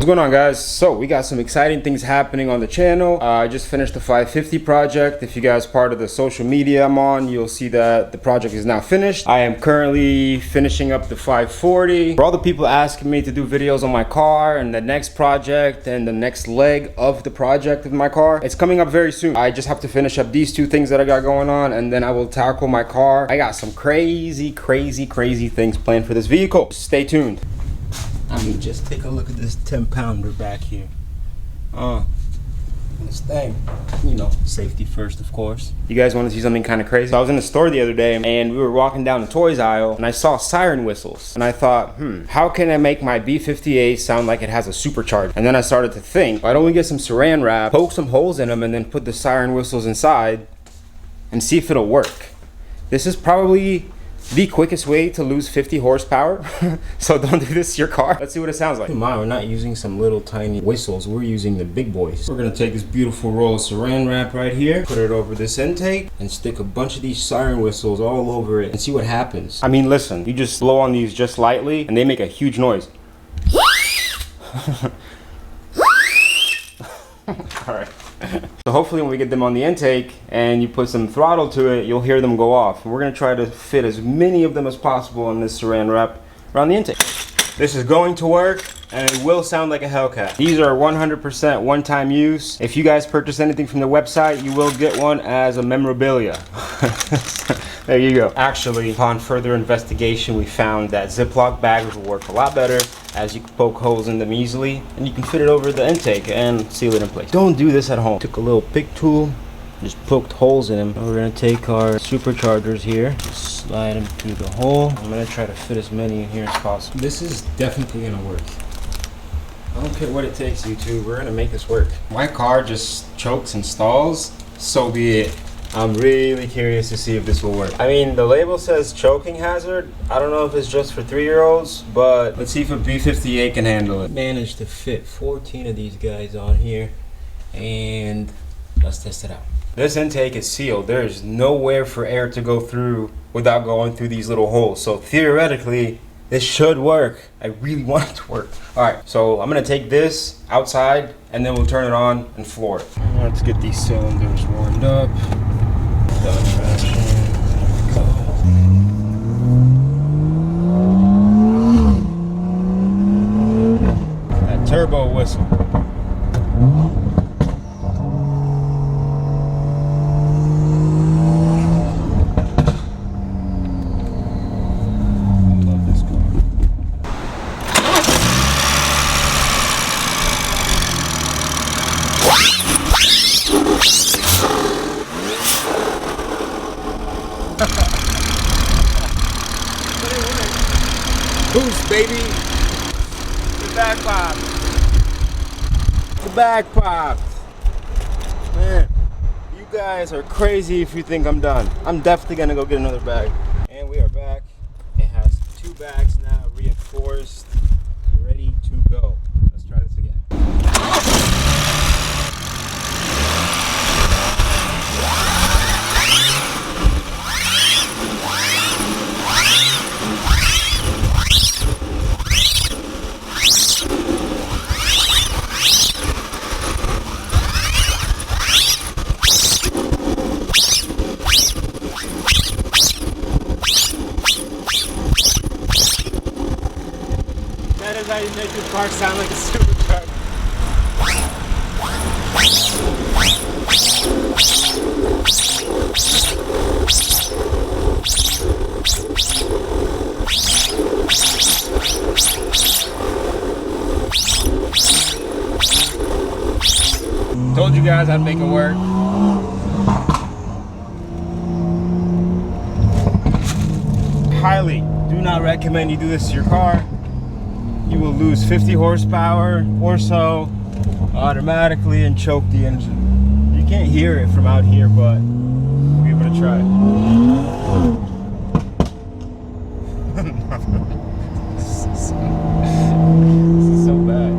going on, guys? So we got some exciting things happening on the channel. I just finished the 550 project. If you guys are part of the social media I'm on, you'll see that the project is now finished. I am currently finishing up the 540. For all the people asking me to do videos on my car and the next project and the next leg of the project of my car, it's coming up very soon. I just have to finish up these two things that I got going on, and then I will tackle my car. I got some crazy things planned for this vehicle. Stay tuned. I mean, just take a look at this 10-pounder back here. This thing, you know, safety first, of course. You guys want to see something kind of crazy? So I was in the store the other day and we were walking down the toys aisle and I saw siren whistles. And I thought, how can I make my B58 sound like it has a supercharger? And then I started to think, why don't we get some saran wrap, poke some holes in them, and then put the siren whistles inside and see if it'll work. This is probably the quickest way to lose 50 horsepower. So don't do this to your car. Let's see what it sounds like. We're not using some little tiny whistles. We're using the big boys. We're gonna take this beautiful roll of saran wrap right here, put it over this intake, and stick a bunch of these siren whistles all over it and see what happens. I mean, listen, you just blow on these just lightly and they make a huge noise. All right. So hopefully when we get them on the intake and you put some throttle to it, you'll hear them go off. And we're gonna try to fit as many of them as possible in this saran wrap around the intake. This is going to work and it will sound like a Hellcat. These are 100% one-time use. If you guys purchase anything from the website, you will get one as a memorabilia. There you go. Actually, upon further investigation, we found that Ziploc bags will work a lot better as you can poke holes in them easily and you can fit it over the intake and seal it in place. Don't do this at home. Took a little pick tool, just poked holes in them. We're gonna take our superchargers here, just slide them through the hole. I'm gonna try to fit as many in here as possible. This is definitely gonna work. I don't care what it takes, YouTube. We're gonna make this work. My car just chokes and stalls, so be it. I'm really curious to see if this will work. I mean, the label says choking hazard. I don't know if it's just for 3-year-olds, but let's see if a B58 can handle it. Managed to fit 14 of these guys on here, and let's test it out. This intake is sealed. There is nowhere for air to go through without going through these little holes. So theoretically, this should work. I really want it to work. All right, so I'm gonna take this outside and then we'll turn it on and floor it. Let's get these cylinders warmed up. Done traction. Go. That turbo whistle. Boost, baby. The back pop. The back popped. Man, you guys are crazy if you think I'm done. I'm definitely gonna go get another bag. And we are back. It has 2 bags now, reinforced, ready to go. Let's try this again. That is how you make your car sound like a supercharger. Told you guys I'd make it work. Highly do not recommend you do this to your car. You will lose 50 horsepower or so automatically and choke the engine. You can't hear it from out here, but we'll give it a try. This is so bad.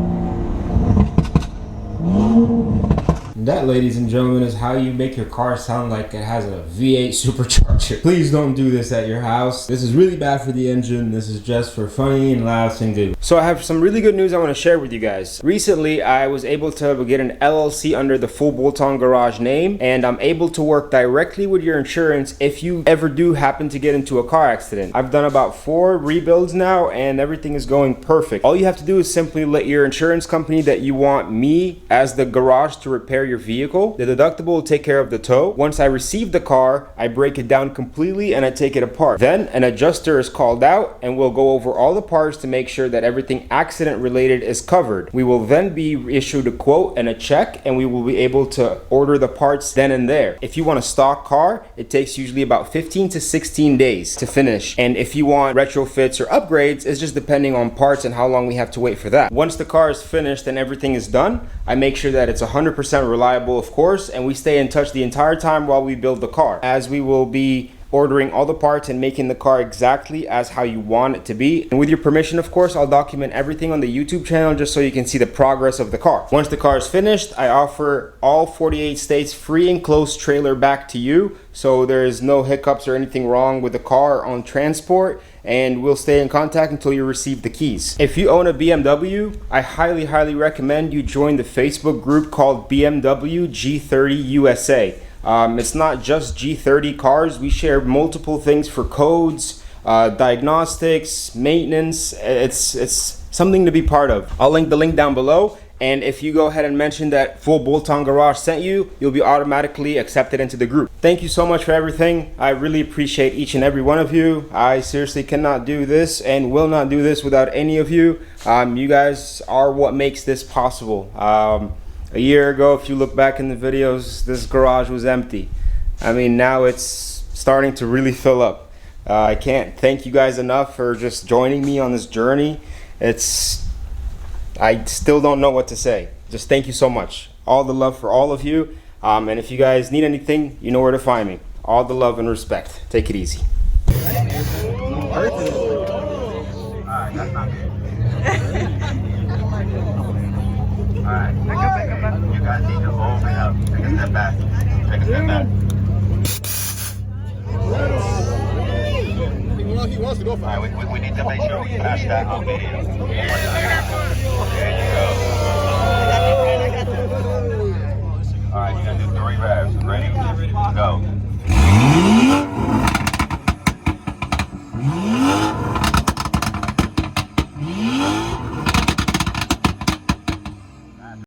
That, ladies and gentlemen, is how you make your car sound like it has a V8 supercharger. Please don't do this at your house. This is really bad for the engine. This is just for funny and laughs and giggles. So I have some really good news I want to share with you guys. Recently, I was able to get an LLC under the Full Bolt-On Garage name, and I'm able to work directly with your insurance if you ever do happen to get into a car accident. I've done about 4 rebuilds now, and everything is going perfect. All you have to do is simply let your insurance company that you want me as the garage to repair your vehicle. The deductible will take care of the tow. Once I receive the car, I break it down completely and I take it apart. Then an adjuster is called out and we'll go over all the parts to make sure that everything accident related is covered. We will then be issued a quote and a check, and we will be able to order the parts then and there. If you want a stock car, it takes usually about 15 to 16 days to finish. And if you want retrofits or upgrades, it's just depending on parts and how long we have to wait for that. Once the car is finished and everything is done, I make sure that it's 100% reliable, of course, and we stay in touch the entire time while we build the car, as we will be ordering all the parts and making the car exactly as how you want it to be. And with your permission, of course, I'll document everything on the YouTube channel just so you can see the progress of the car. Once the car is finished, I offer all 48 states free enclosed trailer back to you, so there is no hiccups or anything wrong with the car on transport, and we'll stay in contact until you receive the keys. If you own a BMW, I highly recommend you join the Facebook group called BMW G30 USA. It's not just G30 cars. We share multiple things for codes, diagnostics, maintenance. It's something to be part of. I'll link the link down below. And if you go ahead and mention that Full Bolt-On Garage sent you, you'll be automatically accepted into the group. Thank you so much for everything. I really appreciate each and every one of you. I seriously cannot do this and will not do this without any of you. You guys are what makes this possible. A year ago, if you look back in the videos, this garage was empty. I mean, now it's starting to really fill up. I can't thank you guys enough for just joining me on this journey. I still don't know what to say. Just thank you so much. All the love for all of you. And if you guys need anything, you know where to find me. All the love and respect. Take it easy. Alright, you guys need to open up. Take a step back. Take a step back. He wants to go for it. Alright, we need to make sure we catch that on video.